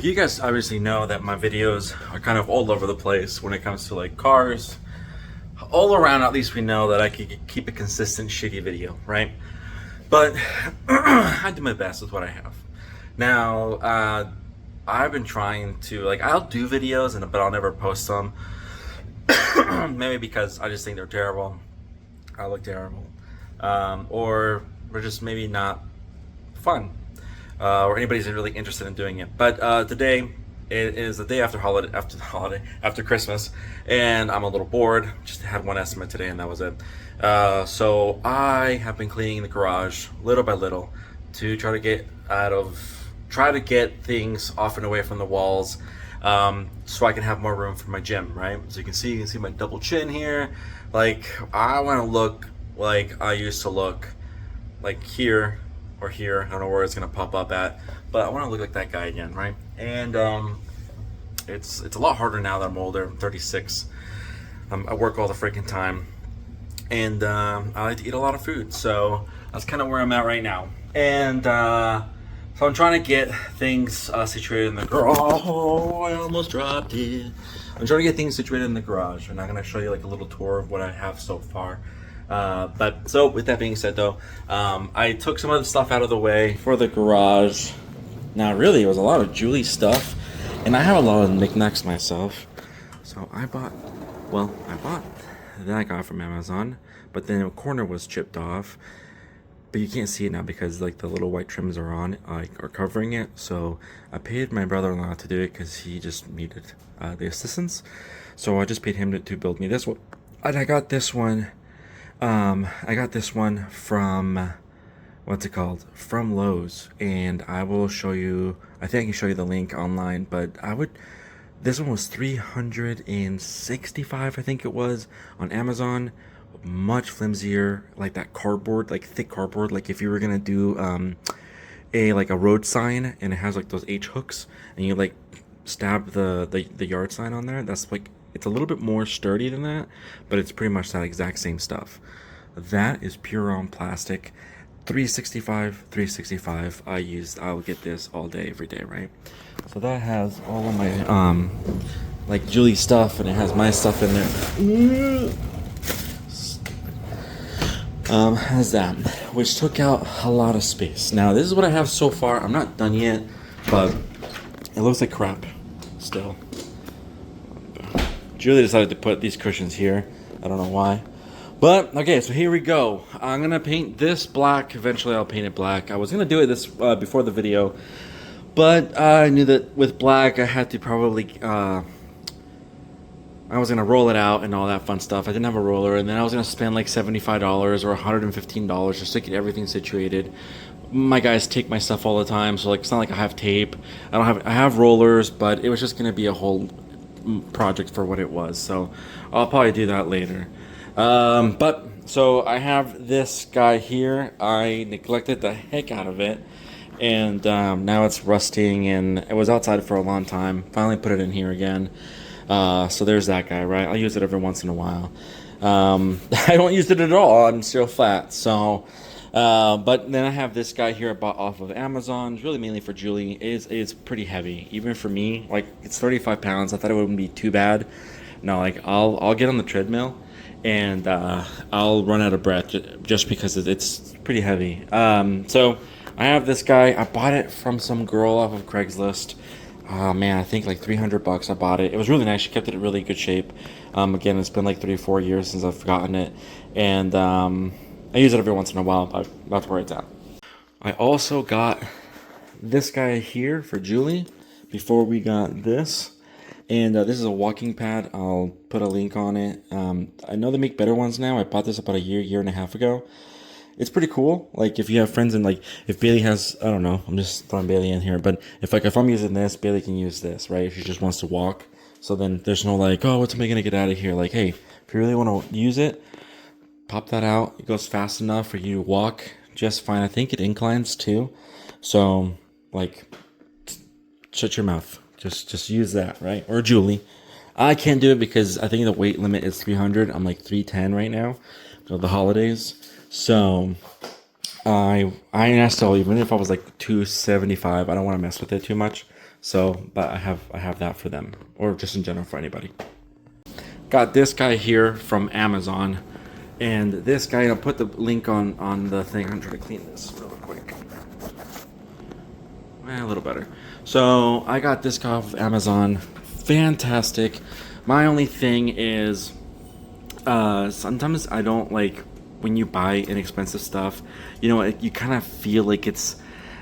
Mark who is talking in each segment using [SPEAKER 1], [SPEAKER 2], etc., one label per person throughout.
[SPEAKER 1] You guys obviously know that my videos are kind of all over the place when it comes to like cars. All around, at least we know that I could keep a consistent shitty video, right? But I do my best with what I have. Now, I've been trying to, like, I'll do videos, but I'll never post them. Maybe because I just think they're terrible. I look terrible. Or we're just maybe not fun. Or anybody's really interested in doing it. But today, it is the day after Christmas, and I'm a little bored. Just had one estimate today, and that was it. So I have been cleaning the garage little by little to try to get things off and away from the walls, so I can have more room for my gym, right? So you can see my double chin here. Like, I want to look like I used to look, like here or here. I don't know where it's gonna pop up at, but I want to look like that guy again, right? And it's a lot harder now that I'm older. I'm 36. I work all the freaking time, and I like to eat a lot of food, so that's kind of where I'm at right now. And so I'm trying to get things situated in the garage. Oh, I almost dropped it. I'm trying to get things situated in the garage, and I'm gonna show you like a little tour of what I have so far. But so with that being said, though, I took some of the stuff out of the way for the garage. Now, really, it was a lot of Julie stuff, and I have a lot of knickknacks myself. So I bought that guy from Amazon, but then a corner was chipped off. But you can't see it now because like the little white trims are on, are covering it. So I paid my brother-in-law to do it because he just needed the assistance. So I just paid him to build me this one, and I got this one. I got this one from from Lowe's, and I will show you. I think I can show you the link online, but this one was $365, I think it was, on Amazon. Much flimsier, like that cardboard, like thick cardboard. Like if you were gonna do a road sign, and it has like those H hooks, and you like stab the yard sign on there. That's like, it's a little bit more sturdy than that, but it's pretty much that exact same stuff. That is pure on plastic. $365. I'll get this all day, every day, right? So that has all of my like Julie stuff, and it has my stuff in there. Has that, which took out a lot of space. Now, this is what I have so far. I'm not done yet, but it looks like crap still. Julie decided to put these cushions here. I don't know why. But, okay, so here we go. I'm going to paint this black. Eventually, I'll paint it black. I was going to do it this before the video, but I knew that with black, I had to probably... I was going to roll it out and all that fun stuff. I didn't have a roller, and then I was going to spend like $75 or $115 just to get everything situated. My guys take my stuff all the time, so like it's not like I have tape. I have rollers, but it was just going to be a whole project for what it was. So I'll probably do that later. But so I have this guy here. I neglected the heck out of it, and now it's rusting, and it was outside for a long time. Finally put it in here again. So there's that guy, right? I'll use it every once in a while. I don't use it at all. I'm still flat. So, but then I have this guy here I bought off of Amazon. It's really mainly for Julie. It's pretty heavy, even for me. Like, it's 35 pounds. I thought it wouldn't be too bad. No, like I'll get on the treadmill, and I'll run out of breath just because it's pretty heavy. So I have this guy. I bought it from some girl off of Craigslist. Oh man, I think like $300 I bought it. It was really nice. She kept it in really good shape. Again, it's been like 3 or 4 years since I've forgotten it. And I use it every once in a while, but that's where it's at. I also got this guy here for Julie before we got this. And this is a walking pad. I'll put a link on it. I know they make better ones now. I bought this about a year and a half ago. It's pretty cool. Like if you have friends, and like if Bailey has, I don't know, I'm just throwing Bailey in here, but if I'm using this, Bailey can use this, right? If she just wants to walk. So then there's no like, oh, what's am I gonna get out of here? Like, hey, if you really want to use it, pop that out. It goes fast enough for you to walk just fine. I think it inclines too. So like, shut your mouth. Just use that, right? Or Julie. I can't do it because I think the weight limit is 300. I'm like 310 right now of the holidays. So I asked her, even if I was like 275, I don't want to mess with it too much. So, but I have that for them, or just in general for anybody. Got this guy here from Amazon, and this guy, I'll put the link on the thing. I'm trying to clean this real quick. A little better. So I got this guy off of Amazon. Fantastic. My only thing is, sometimes I don't like when you buy inexpensive stuff. You know, you kind of feel like it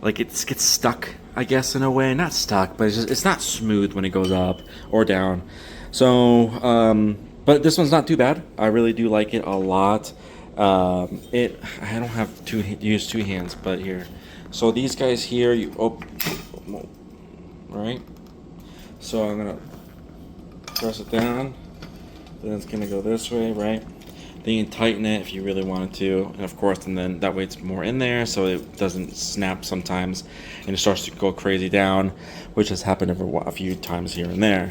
[SPEAKER 1] gets stuck, I guess, in a way. Not stuck, but it's not smooth when it goes up or down. So, but this one's not too bad. I really do like it a lot. I don't have to use two hands, but here. So these guys here, right? So I'm gonna press it down. Then it's gonna go this way, right? Then you can tighten it if you really wanted to, and of course, and then that way it's more in there, so it doesn't snap sometimes, and it starts to go crazy down, which has happened a few times here and there.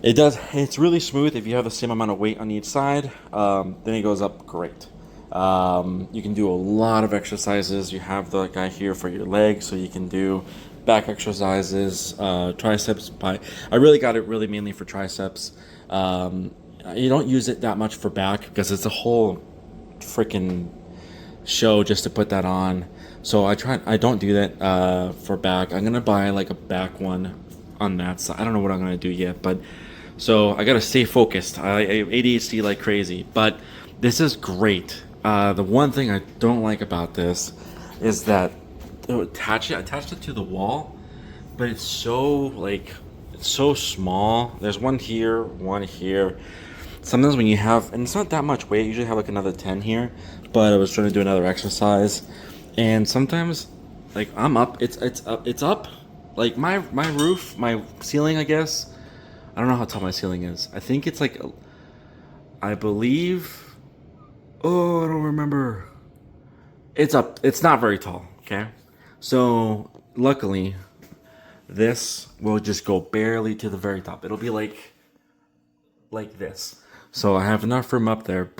[SPEAKER 1] It does. It's really smooth if you have the same amount of weight on each side. Then it goes up great. You can do a lot of exercises. You have the guy here for your legs, so you can do back exercises, triceps. I really got it really mainly for triceps. You don't use it that much for back because it's a whole freaking show just to put that on. So I don't do that for back. I'm gonna buy like a back one on that side. I don't know what I'm gonna do yet, but so I gotta stay focused. I ADHD like crazy, but this is great. The one thing I don't like about this is that attached it to the wall, but it's so small. There's one here, one here. Sometimes when you have, and it's not that much weight, you usually have like another 10 here, but I was trying to do another exercise, and sometimes like I'm up, it's up, like my roof, my ceiling, I guess. I don't know how tall my ceiling is. I think it's like, I believe, oh, I don't remember. It's up, it's not very tall, okay? So luckily, this will just go barely to the very top. It'll be like this. So I have enough room up there,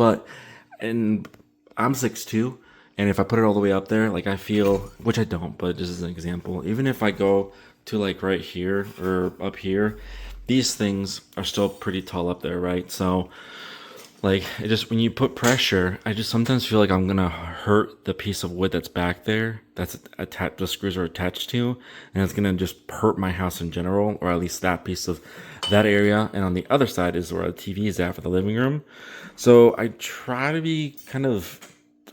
[SPEAKER 1] and I'm 6'2", and if I put it all the way up there, like I feel, which I don't, but just as an example, even if I go to like right here or up here, these things are still pretty tall up there, right? So like it just, when you put pressure, I just sometimes feel like I'm gonna hurt the piece of wood that's back there, that's attached, the screws are attached to, and it's gonna just hurt my house in general, or at least that piece of that area. And on the other side is where the TV is at for the living room. So I try to be kind of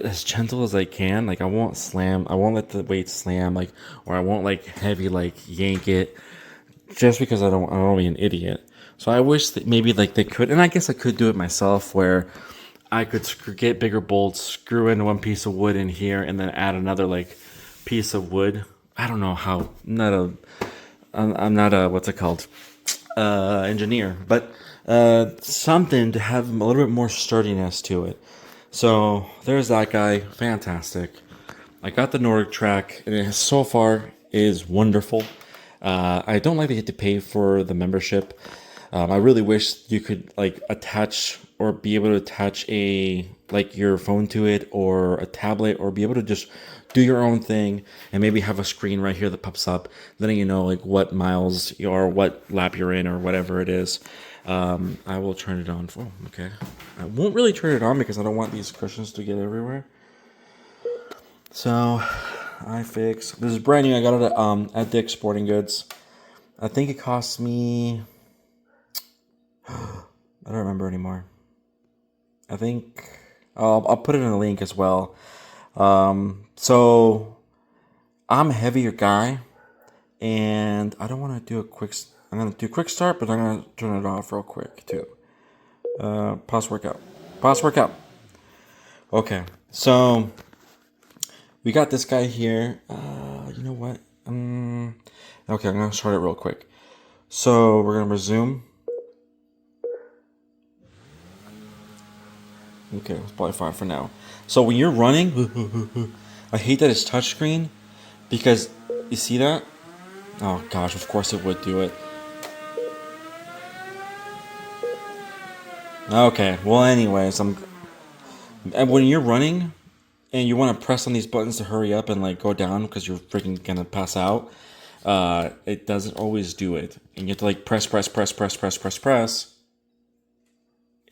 [SPEAKER 1] as gentle as I can. Like I won't let the weight slam, like, or I won't like heavy like yank it, just because I don't want to be an idiot. So I wish that maybe like they could, and I guess I could do it myself, where I could get bigger bolts, screw in one piece of wood in here, and then add another like piece of wood. I don't know how. I'm not a what's it called, engineer, but something to have a little bit more sturdiness to it. So there's that guy. Fantastic. I got the NordicTrack, and it so far is wonderful. I don't like that you have to pay for the membership. I really wish you could like attach or be able to attach your phone to it, or a tablet, or be able to just do your own thing, and maybe have a screen right here that pops up letting you know like what miles or what lap you're in or whatever it is. I will turn it on. Oh, okay. I won't really turn it on because I don't want these cushions to get everywhere. So this is brand new. I got it at Dick's Sporting Goods. I think it cost me, I don't remember anymore. I think I'll put it in a link as well. So I'm a heavier guy, and I don't want to do I'm going to do a quick start, but I'm going to turn it off real quick too. Pause workout. Okay. So we got this guy here. You know what? Okay, I'm going to start it real quick. So we're going to resume. Okay, it's probably fine for now. So when you're running, I hate that it's touchscreen, because you see that? Oh gosh, of course it would do it. Okay, well anyways, and when you're running and you want to press on these buttons to hurry up and like go down because you're freaking gonna pass out, it doesn't always do it. And you have to like press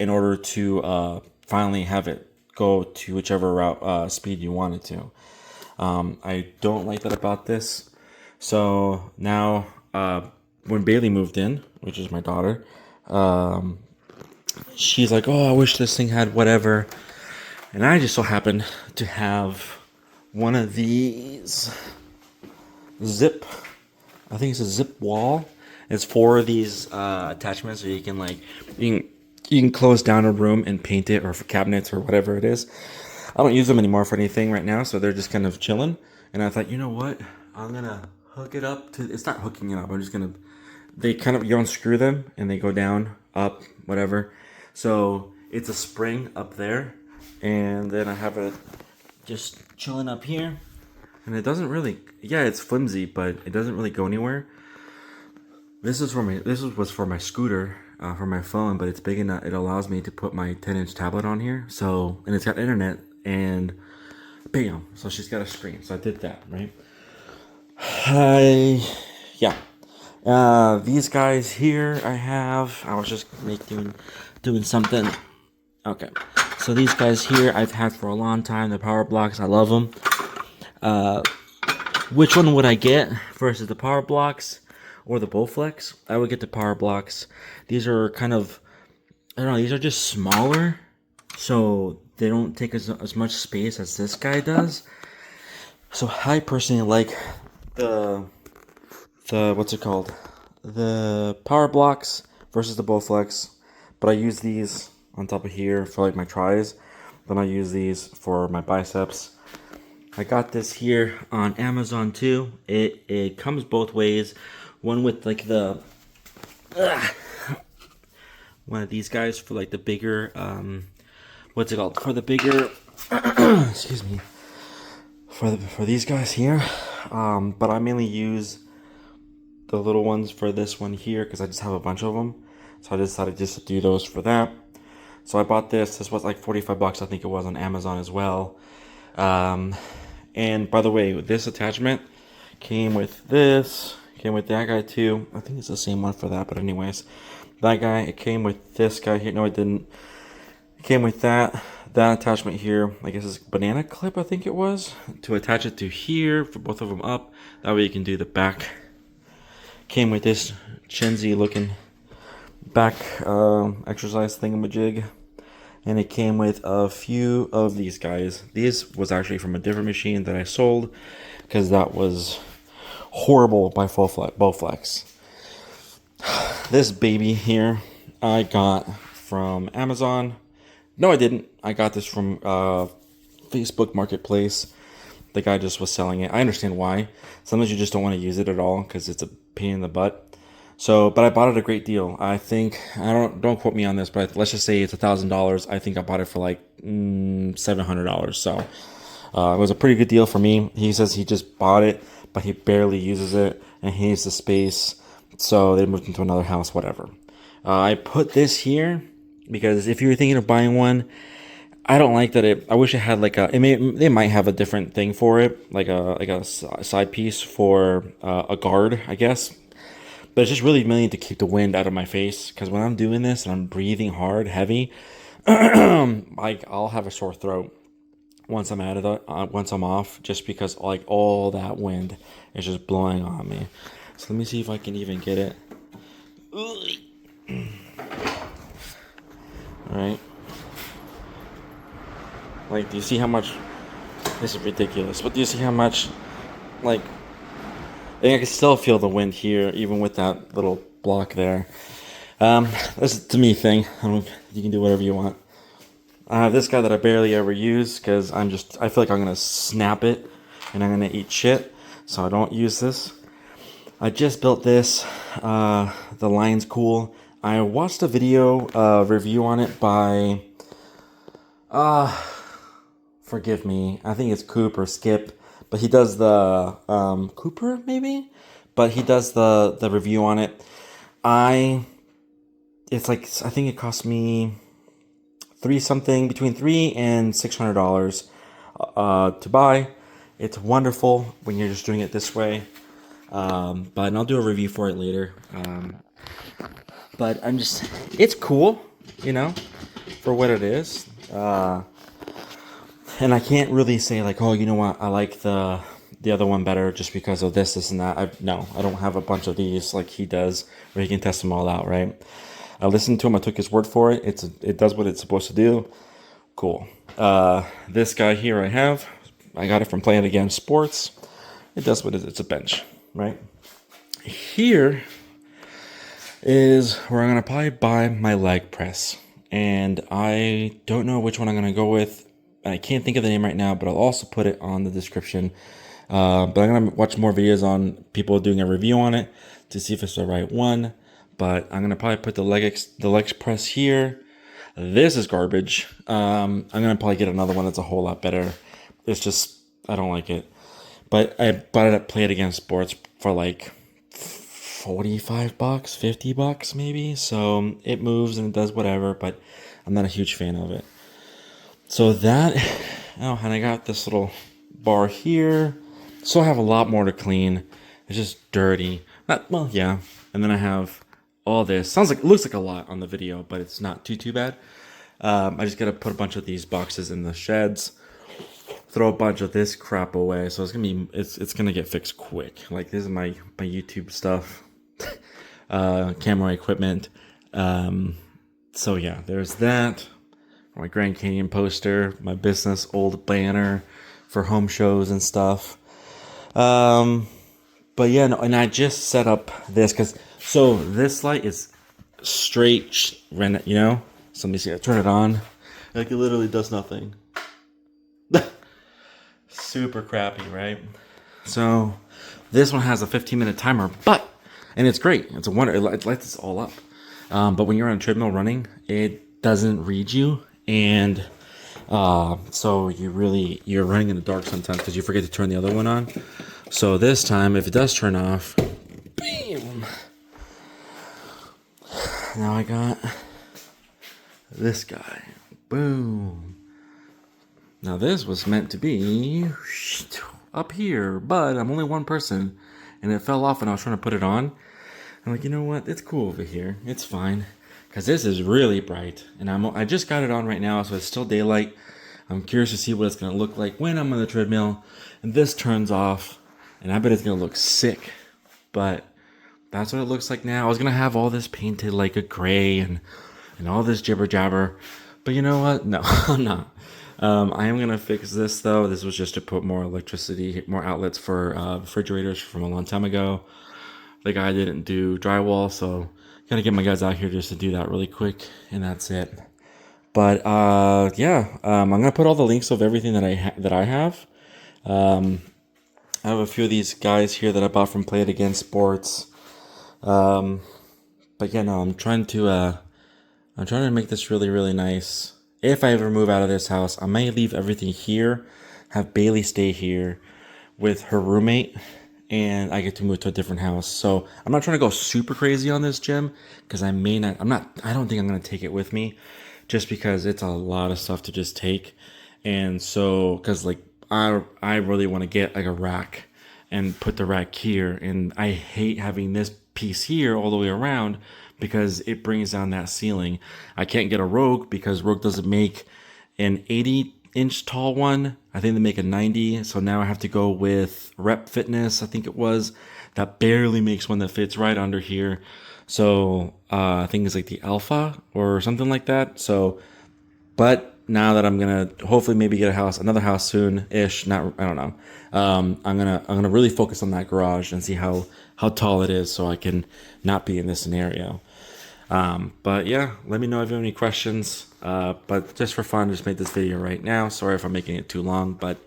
[SPEAKER 1] in order to finally have it go to whichever route speed you want it to. I don't like that about this. So now when Bailey moved in, which is my daughter, she's like, oh, I wish this thing had whatever. And I just so happen to have one of these zip, I think it's a zip wall. It's for these attachments, so you can like you can close down a room and paint it, or for cabinets or whatever it is. I don't use them anymore for anything right now, so they're just kind of chilling. And I thought, you know what, I'm gonna hook it up to, it's not hooking it up, I'm just gonna, they kind of, you unscrew them and they go down, up, whatever. So it's a spring up there, and then I have it just chilling up here. And it doesn't really, yeah, it's flimsy, but it doesn't really go anywhere. This was for my scooter, for my phone, but it's big enough, it allows me to put my 10-inch tablet on here. So, and it's got internet, and bam, so she's got a screen. So I did that, right? These guys here I was just doing something. Okay, so these guys here I've had for a long time, the power blocks, I love them. Which one would I get versus the power blocks or the Bowflex? I would get the power blocks. These are kind of, I don't know, these are just smaller, so they don't take as much space as this guy does. So I personally like the what's it called? The power blocks versus the Bowflex, but I use these on top of here for like my tries. Then I use these for my biceps. I got this here on Amazon too. It comes both ways. One with like the one of these guys for like the bigger what's it called? For the bigger excuse me. For these guys here. But I mainly use the little ones for this one here because I just have a bunch of them. So I decided just to do those for that. So I bought this. This was like 45 bucks, I think it was, on Amazon as well. And by the way, this attachment came with this, came with that guy too. I think it's the same one for that, but anyways, that guy, it came with this guy here. No, it didn't. It came with that attachment here. I guess it's a banana clip, I think it was, to attach it to here for both of them up. That way you can do the back. Came with this Chenzi looking back exercise thingamajig. And it came with a few of these guys. These was actually from a different machine that I sold because that was horrible by Bowflex. This baby here I got from Amazon. No, I didn't. I got this from Facebook Marketplace. The guy just was selling it. I understand why. Sometimes you just don't want to use it at all because it's a pain in the butt. So, but I bought it a great deal. I think, don't quote me on this, but let's just say it's $1,000. I think I bought it for like $700. So, it was a pretty good deal for me. He says he just bought it, but he barely uses it, and he needs the space. So they moved into another house, whatever. I put this here because if you're thinking of buying one, I don't like that I wish it had like they might have a different thing for it, like a side piece for a guard, I guess. But it's just really meant to keep the wind out of my face, because when I'm doing this and I'm breathing hard, heavy, like I'll have a sore throat once I'm out of once I'm off, just because like all that wind is just blowing on me. So let me see if I can even get it. All right. Like, do you see how much? This is ridiculous. But do you see how much, like, I can still feel the wind here, even with that little block there. This is a me thing. You can do whatever you want. I have this guy that I barely ever use because I feel like I'm gonna snap it and I'm gonna eat shit. So I don't use this. I just built this. The line's cool. I watched a video review on it by forgive me, I think it's Coop or Skip, but he does the Cooper maybe, but he does the review on it. It's like, I think it cost me between $300 and $600 to buy. It's wonderful when you're just doing it this way. But I'll do a review for it later. But it's cool, you know, for what it is. And I can't really say like, oh, you know what, I like the other one better just because of this and that. No, I don't have a bunch of these like he does where he can test them all out, right? I listened to him. I took his word for it. It does what it's supposed to do. Cool. This guy here I got it from Playing Again Sports. It does what it's a bench, right? Here is where I'm going to probably buy my leg press. And I don't know which one I'm going to go with. I can't think of the name right now, but I'll also put it on the description. But I'm going to watch more videos on people doing a review on it to see if it's the right one. But I'm going to probably put the leg press here. This is garbage. I'm going to probably get another one that's a whole lot better. It's just, I don't like it. But I bought it at Play It Again Sports for like $45, $50 maybe. So it moves and it does whatever, but I'm not a huge fan of it. So that, oh, and I got this little bar here. So I have a lot more to clean. It's just dirty. Well, yeah. And then I have all this. It looks like a lot on the video, but it's not too bad. I just got to put a bunch of these boxes in the sheds. Throw a bunch of this crap away. So it's gonna get fixed quick. Like this is my YouTube stuff. Camera equipment. So yeah, there's that. My Grand Canyon poster, my business old banner for home shows and stuff. But yeah, no, and I just set up this so this light is straight, you know? So let me see, I turn it on. Like it literally does nothing. Super crappy, right? So this one has a 15-minute timer, and it's great. It's a wonder. It lights us all up. But when you're on a treadmill running, it doesn't read you. And so you're running in the dark sometimes because you forget to turn the other one on. So this time, if it does turn off, bam! Now I got this guy. Boom. Now this was meant to be up here, but I'm only one person, and it fell off when I was trying to put it on. I'm like, you know what? It's cool over here. It's fine. Because this is really bright, and I just got it on right now, so it's still daylight. I'm curious to see what it's going to look like when I'm on the treadmill, and this turns off, and I bet it's going to look sick, but that's what it looks like now. I was going to have all this painted like a gray and all this jibber jabber, but you know what? No, I'm not. I am going to fix this, though. This was just to put more electricity, more outlets for refrigerators from a long time ago. The guy didn't do drywall, so gotta get my guys out here just to do that really quick, and that's it. But yeah, I'm gonna put all the links of everything that I have. I have a few of these guys here that I bought from Play It Again Sports. But yeah, no, I'm trying to make this really nice. If I ever move out of this house, I may leave everything here, have Bailey stay here with her roommate, and I get to move to a different house. So I'm not trying to go super crazy on this gym because I don't think I'm going to take it with me just because it's a lot of stuff to just take. And so, cause like I really want to get like a rack and put the rack here. And I hate having this piece here all the way around because it brings down that ceiling. I can't get a Rogue because Rogue doesn't make an 80-inch tall one. I think they make a 90, so now I have to go with Rep Fitness, I think it was, that barely makes one that fits right under here. So I think it's like the Alpha or something like that. So, but now that I'm gonna hopefully maybe get another house soon-ish, I don't know. I'm gonna really focus on that garage and see how tall it is so I can not be in this scenario. But yeah, let me know if you have any questions. But just for fun, I just made this video right now. Sorry if I'm making it too long, but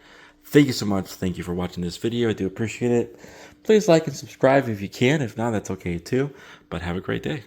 [SPEAKER 1] thank you so much. Thank you for watching this video. I do appreciate it. Please like and subscribe if you can. If not, that's okay too. But have a great day.